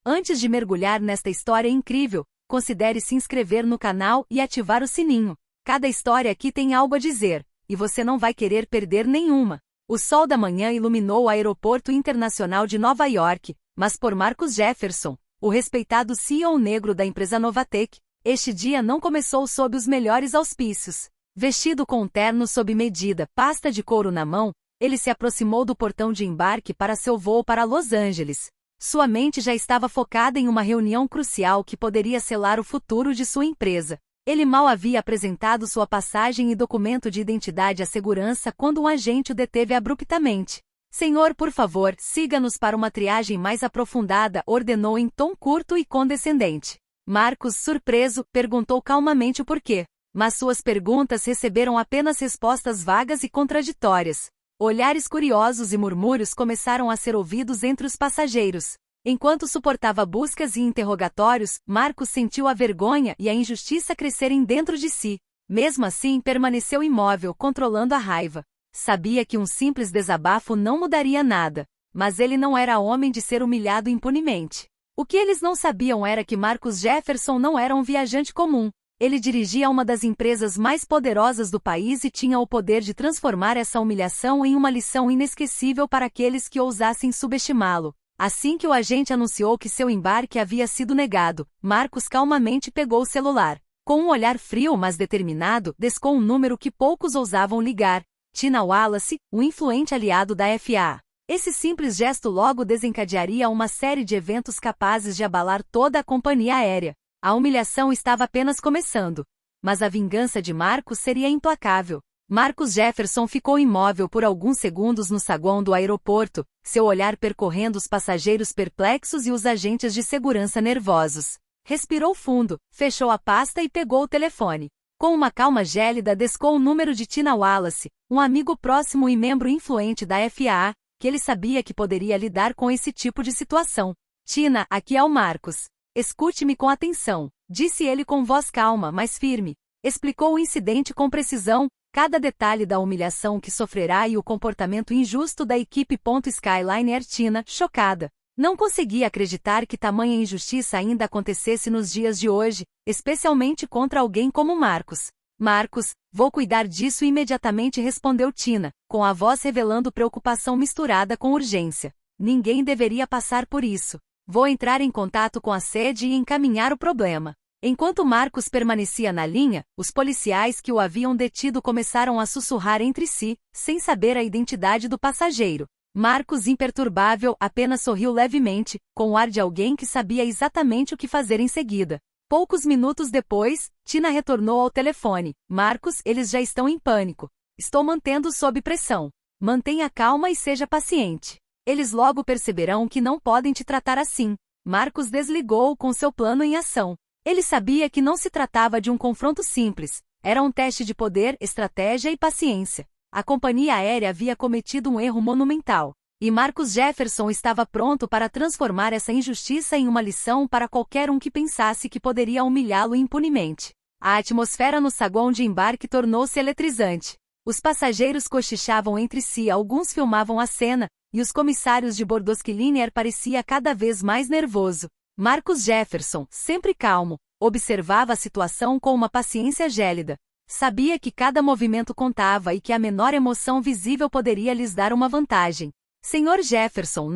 Antes de mergulhar nesta história incrível, considere se inscrever no canal e ativar o sininho. Cada história aqui tem algo a dizer, e você não vai querer perder nenhuma. O sol da manhã iluminou o Aeroporto Internacional de Nova York, mas por Marcus Jefferson, o respeitado CEO negro da empresa Novatec, este dia não começou sob os melhores auspícios. Vestido com um terno sob medida, pasta de couro na mão, ele se aproximou do portão de embarque para seu voo para Los Angeles. Sua mente já estava focada em uma reunião crucial que poderia selar o futuro de sua empresa. Ele mal havia apresentado sua passagem e documento de identidade à segurança quando um agente o deteve abruptamente. Senhor, por favor, siga-nos para uma triagem mais aprofundada, ordenou em tom curto e condescendente. Marcus, surpreso, perguntou calmamente o porquê, mas suas perguntas receberam apenas respostas vagas e contraditórias. Olhares curiosos e murmúrios começaram a ser ouvidos entre os passageiros. Enquanto suportava buscas e interrogatórios, Marcus sentiu a vergonha e a injustiça crescerem dentro de si. Mesmo assim, permaneceu imóvel, controlando a raiva. Sabia que um simples desabafo não mudaria nada, mas ele não era homem de ser humilhado impunemente. O que eles não sabiam era que Marcus Jefferson não era um viajante comum. Ele dirigia uma das empresas mais poderosas do país e tinha o poder de transformar essa humilhação em uma lição inesquecível para aqueles que ousassem subestimá-lo. Assim que o agente anunciou que seu embarque havia sido negado, Marcus calmamente pegou o celular. Com um olhar frio mas determinado, descou um número que poucos ousavam ligar. Tina Wallace, o influente aliado da FAA. Esse simples gesto logo desencadearia uma série de eventos capazes de abalar toda a companhia aérea. A humilhação estava apenas começando, mas a vingança de Marcus seria implacável. Marcus Jefferson ficou imóvel por alguns segundos no saguão do aeroporto, seu olhar percorrendo os passageiros perplexos e os agentes de segurança nervosos. Respirou fundo, fechou a pasta e pegou o telefone. Com uma calma gélida descou o número de Tina Wallace, um amigo próximo e membro influente da FAA, que ele sabia que poderia lidar com esse tipo de situação. Tina, aqui é o Marcus. Escute-me com atenção, disse ele com voz calma, mas firme. Explicou o incidente com precisão, cada detalhe da humilhação que sofrerá e o comportamento injusto da equipe. Skyliner. Tina, chocada, não conseguia acreditar que tamanha injustiça ainda acontecesse nos dias de hoje, especialmente contra alguém como Marcus. Marcus, vou cuidar disso imediatamente, respondeu Tina, com a voz revelando preocupação misturada com urgência. Ninguém deveria passar por isso. Vou entrar em contato com a sede e encaminhar o problema. Enquanto Marcus permanecia na linha, os policiais que o haviam detido começaram a sussurrar entre si, sem saber a identidade do passageiro. Marcus, imperturbável, apenas sorriu levemente, com o ar de alguém que sabia exatamente o que fazer em seguida. Poucos minutos depois, Tina retornou ao telefone. Marcus, eles já estão em pânico. Estou mantendo sob pressão. Mantenha calma e seja paciente. Eles logo perceberão que não podem te tratar assim. Marcus desligou com seu plano em ação. Ele sabia que não se tratava de um confronto simples. Era um teste de poder, estratégia e paciência. A companhia aérea havia cometido um erro monumental. E Marcus Jefferson estava pronto para transformar essa injustiça em uma lição para qualquer um que pensasse que poderia humilhá-lo impunemente. A atmosfera no saguão de embarque tornou-se eletrizante. Os passageiros cochichavam entre si, alguns filmavam a cena, e os comissários de bordo. Skyliner parecia cada vez mais nervoso. Marcus Jefferson, sempre calmo, observava a situação com uma paciência gélida. Sabia que cada movimento contava e que a menor emoção visível poderia lhes dar uma vantagem. Senhor Jefferson,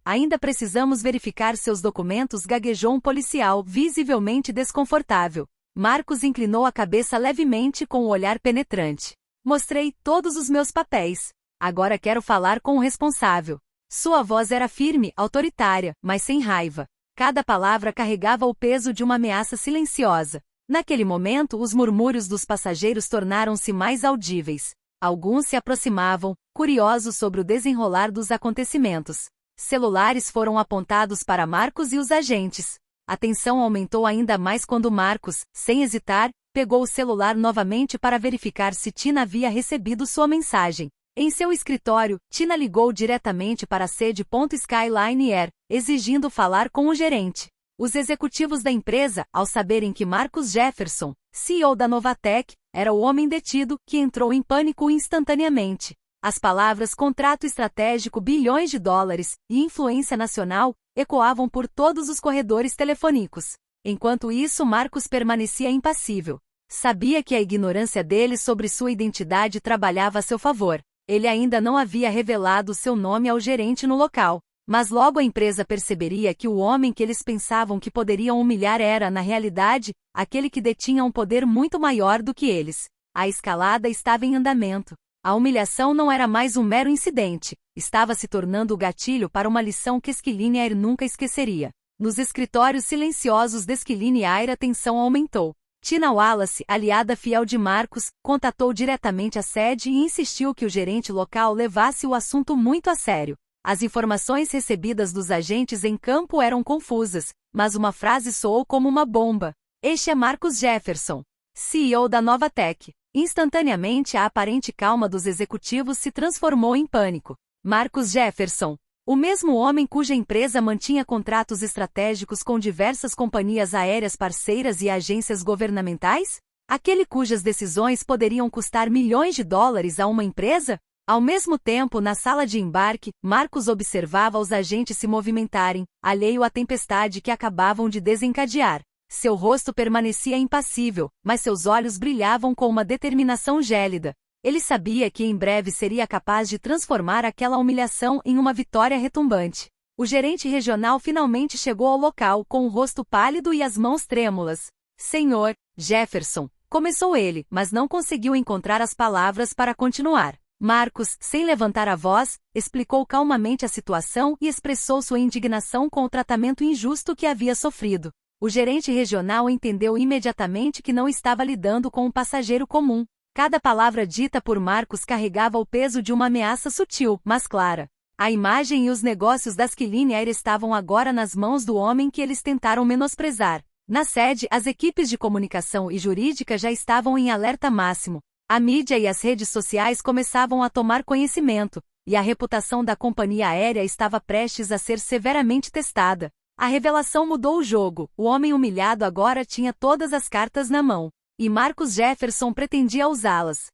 ainda precisamos verificar seus documentos, gaguejou um policial, visivelmente desconfortável. Marcus inclinou a cabeça levemente com um olhar penetrante. Mostrei todos os meus papéis. Agora quero falar com o responsável. Sua voz era firme, autoritária, mas sem raiva. Cada palavra carregava o peso de uma ameaça silenciosa. Naquele momento, os murmúrios dos passageiros tornaram-se mais audíveis. Alguns se aproximavam, curiosos sobre o desenrolar dos acontecimentos. Celulares foram apontados para Marcus e os agentes. A tensão aumentou ainda mais quando Marcus, sem hesitar, pegou o celular novamente para verificar se Tina havia recebido sua mensagem. Em seu escritório, Tina ligou diretamente para a sede. Skyliner, exigindo falar com o gerente. Os executivos da empresa, ao saberem que Marcus Jefferson, CEO da Novatec, era o homem detido, que entrou em pânico instantaneamente. As palavras contrato estratégico, bilhões de dólares, e influência nacional, ecoavam por todos os corredores telefônicos. Enquanto isso, Marcos permanecia impassível. Sabia que a ignorância dele sobre sua identidade trabalhava a seu favor. Ele ainda não havia revelado seu nome ao gerente no local. Mas logo a empresa perceberia que o homem que eles pensavam que poderiam humilhar era, na realidade, aquele que detinha um poder muito maior do que eles. A escalada estava em andamento. A humilhação não era mais um mero incidente, estava se tornando o gatilho para uma lição que Skiliniar nunca esqueceria. Nos escritórios silenciosos de Skiliniar a tensão aumentou. Tina Wallace, aliada fiel de Marcos, contatou diretamente a sede e insistiu que o gerente local levasse o assunto muito a sério. As informações recebidas dos agentes em campo eram confusas, mas uma frase soou como uma bomba. Este é Marcus Jefferson, CEO da Novatec. Instantaneamente a aparente calma dos executivos se transformou em pânico. Marcus Jefferson, o mesmo homem cuja empresa mantinha contratos estratégicos com diversas companhias aéreas parceiras e agências governamentais? Aquele cujas decisões poderiam custar milhões de dólares a uma empresa? Ao mesmo tempo, na sala de embarque, Marcos observava os agentes se movimentarem, alheio à tempestade que acabavam de desencadear. Seu rosto permanecia impassível, mas seus olhos brilhavam com uma determinação gélida. Ele sabia que em breve seria capaz de transformar aquela humilhação em uma vitória retumbante. O gerente regional finalmente chegou ao local com o rosto pálido e as mãos trêmulas. Senhor Jefferson, começou ele, mas não conseguiu encontrar as palavras para continuar. Marcos, sem levantar a voz, explicou calmamente a situação e expressou sua indignação com o tratamento injusto que havia sofrido. O gerente regional entendeu imediatamente que não estava lidando com um passageiro comum. Cada palavra dita por Marcos carregava o peso de uma ameaça sutil, mas clara. A imagem e os negócios da Skiliniar estavam agora nas mãos do homem que eles tentaram menosprezar. Na sede, as equipes de comunicação e jurídica já estavam em alerta máximo. A mídia e as redes sociais começavam a tomar conhecimento, e a reputação da companhia aérea estava prestes a ser severamente testada. A revelação mudou o jogo, o homem humilhado agora tinha todas as cartas na mão, e Marcus Jefferson pretendia usá-las.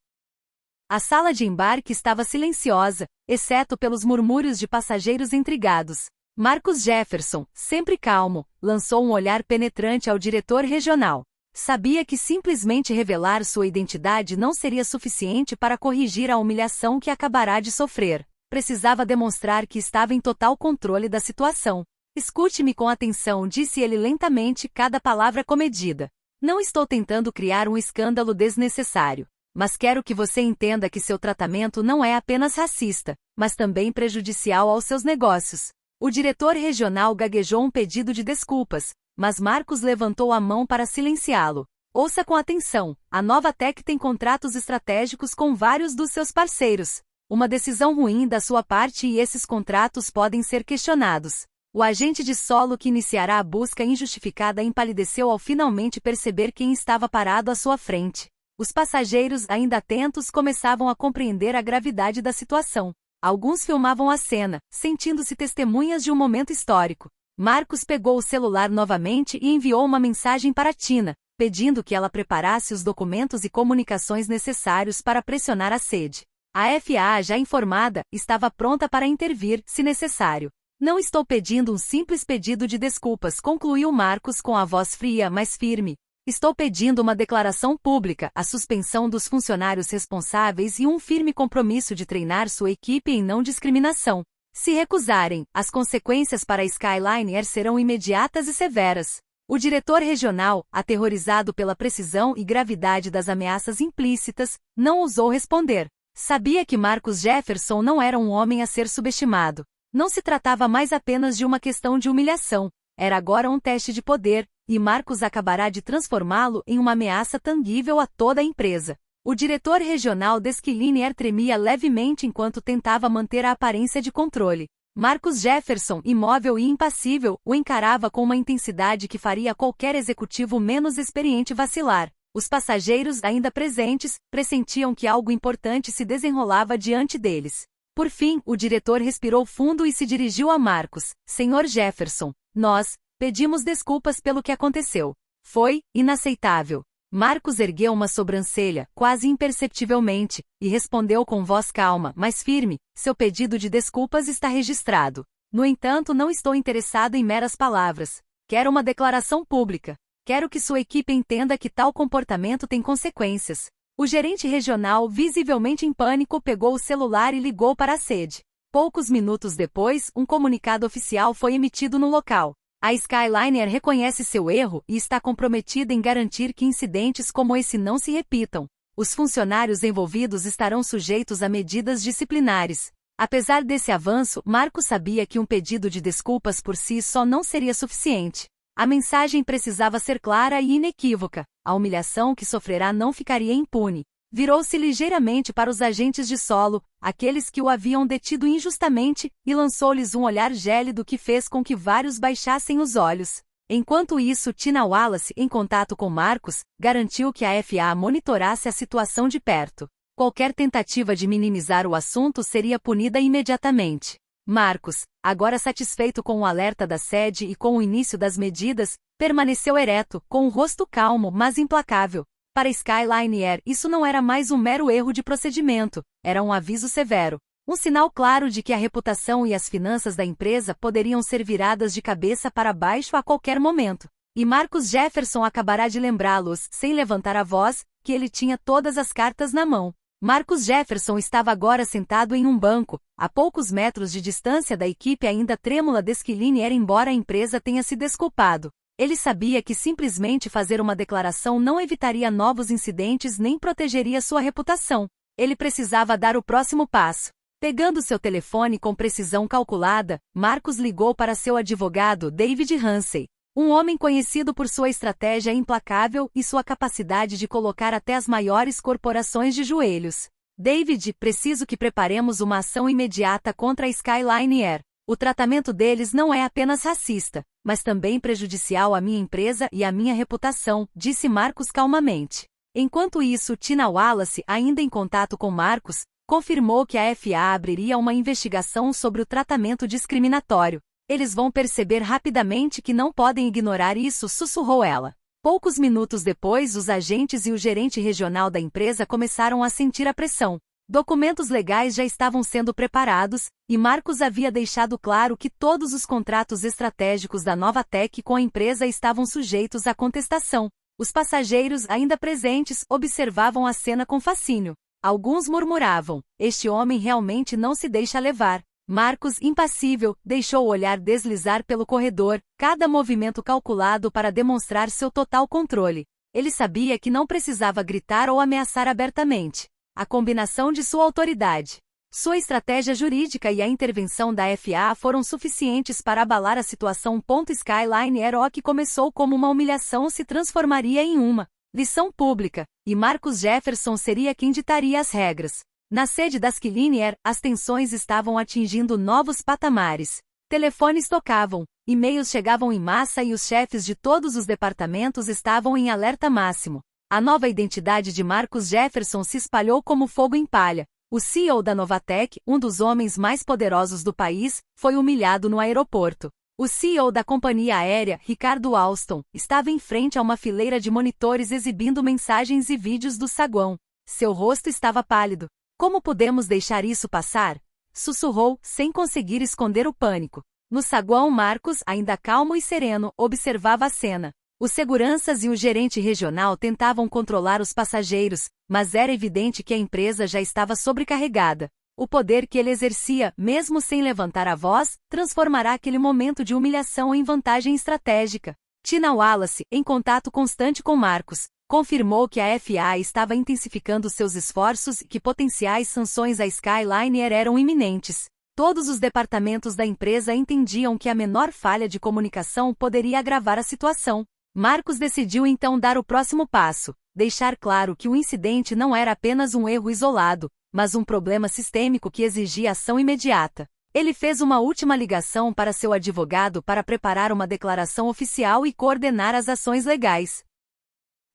A sala de embarque estava silenciosa, exceto pelos murmúrios de passageiros intrigados. Marcus Jefferson, sempre calmo, lançou um olhar penetrante ao diretor regional. Sabia que simplesmente revelar sua identidade não seria suficiente para corrigir a humilhação que acabará de sofrer. Precisava demonstrar que estava em total controle da situação. Escute-me com atenção, disse ele lentamente, cada palavra comedida. Não estou tentando criar um escândalo desnecessário, mas quero que você entenda que seu tratamento não é apenas racista, mas também prejudicial aos seus negócios. O diretor regional gaguejou um pedido de desculpas, mas Marcos levantou a mão para silenciá-lo. Ouça com atenção, a Novatec tem contratos estratégicos com vários dos seus parceiros. Uma decisão ruim da sua parte e esses contratos podem ser questionados. O agente de solo que iniciará a busca injustificada empalideceu ao finalmente perceber quem estava parado à sua frente. Os passageiros, ainda atentos, começavam a compreender a gravidade da situação. Alguns filmavam a cena, sentindo-se testemunhas de um momento histórico. Marcos pegou o celular novamente e enviou uma mensagem para Tina, pedindo que ela preparasse os documentos e comunicações necessários para pressionar a sede. A FAA, já informada, estava pronta para intervir, se necessário. Não estou pedindo um simples pedido de desculpas, concluiu Marcos com a voz fria, mas firme. Estou pedindo uma declaração pública, a suspensão dos funcionários responsáveis e um firme compromisso de treinar sua equipe em não discriminação. Se recusarem, as consequências para a Skiliniar serão imediatas e severas. O diretor regional, aterrorizado pela precisão e gravidade das ameaças implícitas, não ousou responder. Sabia que Marcus Jefferson não era um homem a ser subestimado. Não se tratava mais apenas de uma questão de humilhação. Era agora um teste de poder, e Marcos acabará de transformá-lo em uma ameaça tangível a toda a empresa. O diretor regional de Skiliniar tremia levemente enquanto tentava manter a aparência de controle. Marcus Jefferson, imóvel e impassível, o encarava com uma intensidade que faria qualquer executivo menos experiente vacilar. Os passageiros, ainda presentes, pressentiam que algo importante se desenrolava diante deles. Por fim, o diretor respirou fundo e se dirigiu a Marcos. Senhor Jefferson, nós pedimos desculpas pelo que aconteceu. Foi inaceitável. Marcos ergueu uma sobrancelha, quase imperceptivelmente, e respondeu com voz calma, mas firme: seu pedido de desculpas está registrado. No entanto, não estou interessado em meras palavras. Quero uma declaração pública. Quero que sua equipe entenda que tal comportamento tem consequências. O gerente regional, visivelmente em pânico, pegou o celular e ligou para a sede. Poucos minutos depois, um comunicado oficial foi emitido no local. A Skyliner reconhece seu erro e está comprometida em garantir que incidentes como esse não se repitam. Os funcionários envolvidos estarão sujeitos a medidas disciplinares. Apesar desse avanço, Marcos sabia que um pedido de desculpas por si só não seria suficiente. A mensagem precisava ser clara e inequívoca. A humilhação que sofrerá não ficaria impune. Virou-se ligeiramente para os agentes de solo, aqueles que o haviam detido injustamente, e lançou-lhes um olhar gélido que fez com que vários baixassem os olhos. Enquanto isso, Tina Wallace, em contato com Marcos, garantiu que a FA monitorasse a situação de perto. Qualquer tentativa de minimizar o assunto seria punida imediatamente. Marcos, agora satisfeito com o alerta da sede e com o início das medidas, permaneceu ereto, com o rosto calmo mas implacável. Para Skyliner, isso não era mais um mero erro de procedimento, era um aviso severo. Um sinal claro de que a reputação e as finanças da empresa poderiam ser viradas de cabeça para baixo a qualquer momento. E Marcus Jefferson acabará de lembrá-los, sem levantar a voz, que ele tinha todas as cartas na mão. Marcus Jefferson estava agora sentado em um banco, a poucos metros de distância da equipe ainda trêmula de Skyliner, embora a empresa tenha se desculpado. Ele sabia que simplesmente fazer uma declaração não evitaria novos incidentes nem protegeria sua reputação. Ele precisava dar o próximo passo. Pegando seu telefone com precisão calculada, Marcos ligou para seu advogado, David Ramsey. Um homem conhecido por sua estratégia implacável e sua capacidade de colocar até as maiores corporações de joelhos. David, preciso que preparemos uma ação imediata contra a Skyliner. O tratamento deles não é apenas racista, mas também prejudicial à minha empresa e à minha reputação, disse Marcos calmamente. Enquanto isso, Tina Wallace, ainda em contato com Marcos, confirmou que a FA abriria uma investigação sobre o tratamento discriminatório. Eles vão perceber rapidamente que não podem ignorar isso, sussurrou ela. Poucos minutos depois, os agentes e o gerente regional da empresa começaram a sentir a pressão. Documentos legais já estavam sendo preparados, e Marcos havia deixado claro que todos os contratos estratégicos da Novatec com a empresa estavam sujeitos à contestação. Os passageiros, ainda presentes, observavam a cena com fascínio. Alguns murmuravam: este homem realmente não se deixa levar. Marcos, impassível, deixou o olhar deslizar pelo corredor, cada movimento calculado para demonstrar seu total controle. Ele sabia que não precisava gritar ou ameaçar abertamente. A combinação de sua autoridade, sua estratégia jurídica e a intervenção da FA foram suficientes para abalar a situação. Skyliner, o que começou como uma humilhação, se transformaria em uma lição pública, e Marcus Jefferson seria quem ditaria as regras. Na sede da Skyliner, as tensões estavam atingindo novos patamares. Telefones tocavam, e-mails chegavam em massa e os chefes de todos os departamentos estavam em alerta máximo. A nova identidade de Marcus Jefferson se espalhou como fogo em palha. O CEO da Novatec, um dos homens mais poderosos do país, foi humilhado no aeroporto. O CEO da companhia aérea, Ricardo Alston, estava em frente a uma fileira de monitores exibindo mensagens e vídeos do saguão. Seu rosto estava pálido. Como podemos deixar isso passar? Sussurrou, sem conseguir esconder o pânico. No saguão, Marcos, ainda calmo e sereno, observava a cena. Os seguranças e o gerente regional tentavam controlar os passageiros, mas era evidente que a empresa já estava sobrecarregada. O poder que ele exercia, mesmo sem levantar a voz, transformará aquele momento de humilhação em vantagem estratégica. Tina Wallace, em contato constante com Marcos, confirmou que a FA estava intensificando seus esforços e que potenciais sanções à Skyliner eram iminentes. Todos os departamentos da empresa entendiam que a menor falha de comunicação poderia agravar a situação. Marcos decidiu então dar o próximo passo, deixar claro que o incidente não era apenas um erro isolado, mas um problema sistêmico que exigia ação imediata. Ele fez uma última ligação para seu advogado para preparar uma declaração oficial e coordenar as ações legais.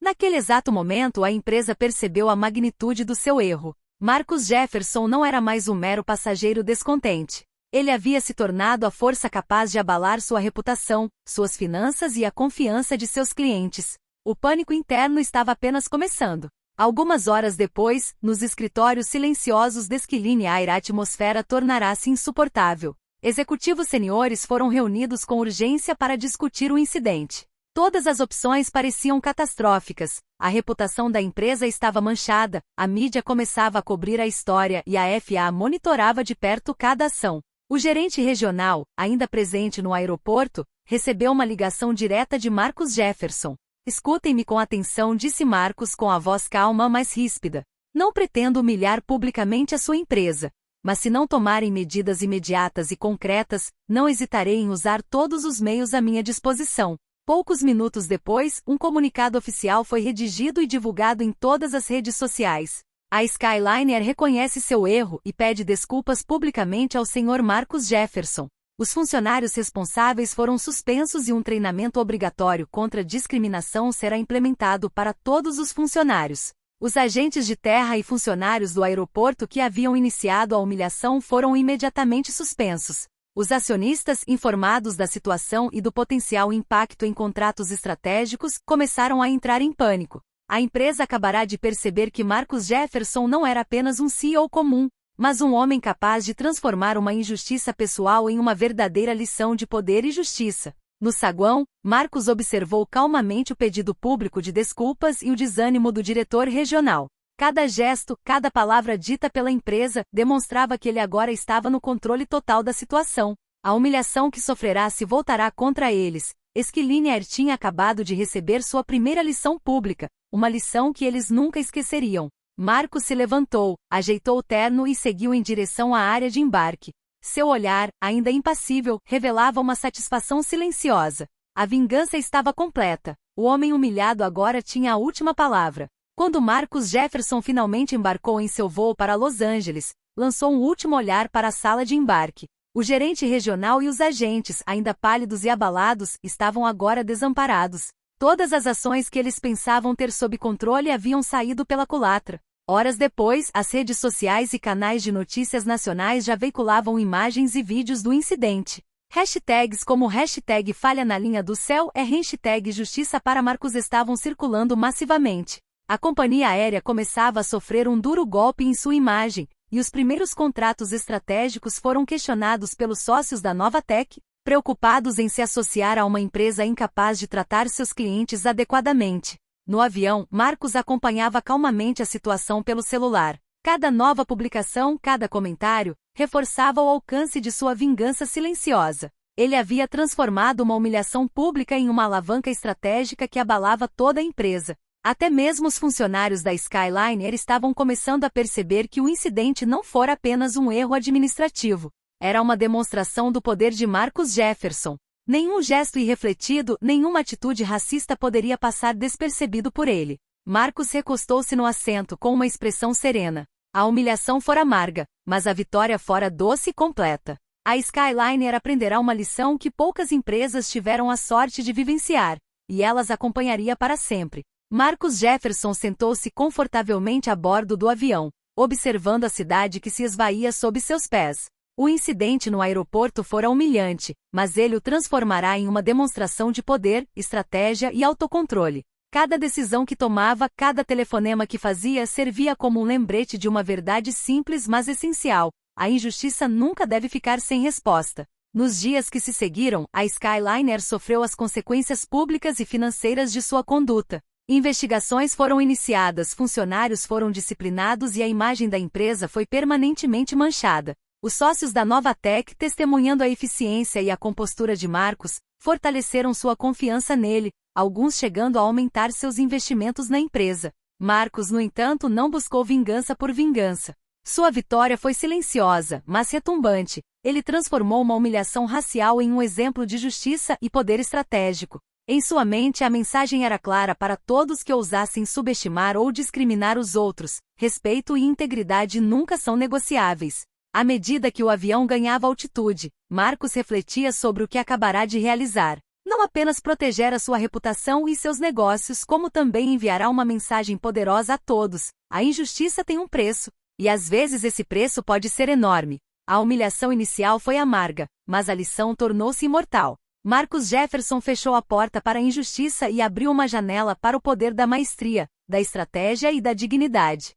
Naquele exato momento, a empresa percebeu a magnitude do seu erro. Marcus Jefferson não era mais um mero passageiro descontente. Ele havia se tornado a força capaz de abalar sua reputação, suas finanças e a confiança de seus clientes. O pânico interno estava apenas começando. Algumas horas depois, nos escritórios silenciosos de Skyliner, a atmosfera tornará-se insuportável. Executivos seniores foram reunidos com urgência para discutir o incidente. Todas as opções pareciam catastróficas, a reputação da empresa estava manchada, a mídia começava a cobrir a história e a FAA monitorava de perto cada ação. O gerente regional, ainda presente no aeroporto, recebeu uma ligação direta de Marcus Jefferson. Escutem-me com atenção, disse Marcus com a voz calma mas ríspida. Não pretendo humilhar publicamente a sua empresa. Mas se não tomarem medidas imediatas e concretas, não hesitarei em usar todos os meios à minha disposição. Poucos minutos depois, um comunicado oficial foi redigido e divulgado em todas as redes sociais. A Skyliner reconhece seu erro e pede desculpas publicamente ao Sr. Marcus Jefferson. Os funcionários responsáveis foram suspensos e um treinamento obrigatório contra discriminação será implementado para todos os funcionários. Os agentes de terra e funcionários do aeroporto que haviam iniciado a humilhação foram imediatamente suspensos. Os acionistas, informados da situação e do potencial impacto em contratos estratégicos, começaram a entrar em pânico. A empresa acabará de perceber que Marcus Jefferson não era apenas um CEO comum, mas um homem capaz de transformar uma injustiça pessoal em uma verdadeira lição de poder e justiça. No saguão, Marcus observou calmamente o pedido público de desculpas e o desânimo do diretor regional. Cada gesto, cada palavra dita pela empresa, demonstrava que ele agora estava no controle total da situação. A humilhação que sofrerá se voltará contra eles. Skyliner tinha acabado de receber sua primeira lição pública, uma lição que eles nunca esqueceriam. Marcus se levantou, ajeitou o terno e seguiu em direção à área de embarque. Seu olhar, ainda impassível, revelava uma satisfação silenciosa. A vingança estava completa. O homem humilhado agora tinha a última palavra. Quando Marcus Jefferson finalmente embarcou em seu voo para Los Angeles, lançou um último olhar para a sala de embarque. O gerente regional e os agentes, ainda pálidos e abalados, estavam agora desamparados. Todas as ações que eles pensavam ter sob controle haviam saído pela culatra. Horas depois, as redes sociais e canais de notícias nacionais já veiculavam imagens e vídeos do incidente. Hashtags como hashtag falha na linha do céu e hashtag justiça para Marcus estavam circulando massivamente. A companhia aérea começava a sofrer um duro golpe em sua imagem, e os primeiros contratos estratégicos foram questionados pelos sócios da Novatec, preocupados em se associar a uma empresa incapaz de tratar seus clientes adequadamente. No avião, Marcus acompanhava calmamente a situação pelo celular. Cada nova publicação, cada comentário, reforçava o alcance de sua vingança silenciosa. Ele havia transformado uma humilhação pública em uma alavanca estratégica que abalava toda a empresa. Até mesmo os funcionários da Skyliner estavam começando a perceber que o incidente não fora apenas um erro administrativo. Era uma demonstração do poder de Marcus Jefferson. Nenhum gesto irrefletido, nenhuma atitude racista poderia passar despercebido por ele. Marcus recostou-se no assento com uma expressão serena. A humilhação fora amarga, mas a vitória fora doce e completa. A Skyliner aprenderá uma lição que poucas empresas tiveram a sorte de vivenciar, e elas acompanharia para sempre. Marcus Jefferson sentou-se confortavelmente a bordo do avião, observando a cidade que se esvaía sob seus pés. O incidente no aeroporto fora humilhante, mas ele o transformará em uma demonstração de poder, estratégia e autocontrole. Cada decisão que tomava, cada telefonema que fazia servia como um lembrete de uma verdade simples mas essencial: a injustiça nunca deve ficar sem resposta. Nos dias que se seguiram, a Skyliner sofreu as consequências públicas e financeiras de sua conduta. Investigações foram iniciadas, funcionários foram disciplinados e a imagem da empresa foi permanentemente manchada. Os sócios da Novatec, testemunhando a eficiência e a compostura de Marcus, fortaleceram sua confiança nele, alguns chegando a aumentar seus investimentos na empresa. Marcus, no entanto, não buscou vingança por vingança. Sua vitória foi silenciosa, mas retumbante. Ele transformou uma humilhação racial em um exemplo de justiça e poder estratégico. Em sua mente, a mensagem era clara para todos que ousassem subestimar ou discriminar os outros: respeito e integridade nunca são negociáveis. À medida que o avião ganhava altitude, Marcus refletia sobre o que acabará de realizar. Não apenas protegerá sua reputação e seus negócios, como também enviará uma mensagem poderosa a todos: a injustiça tem um preço, e às vezes esse preço pode ser enorme. A humilhação inicial foi amarga, mas a lição tornou-se imortal. Marcus Jefferson fechou a porta para a injustiça e abriu uma janela para o poder da maestria, da estratégia e da dignidade.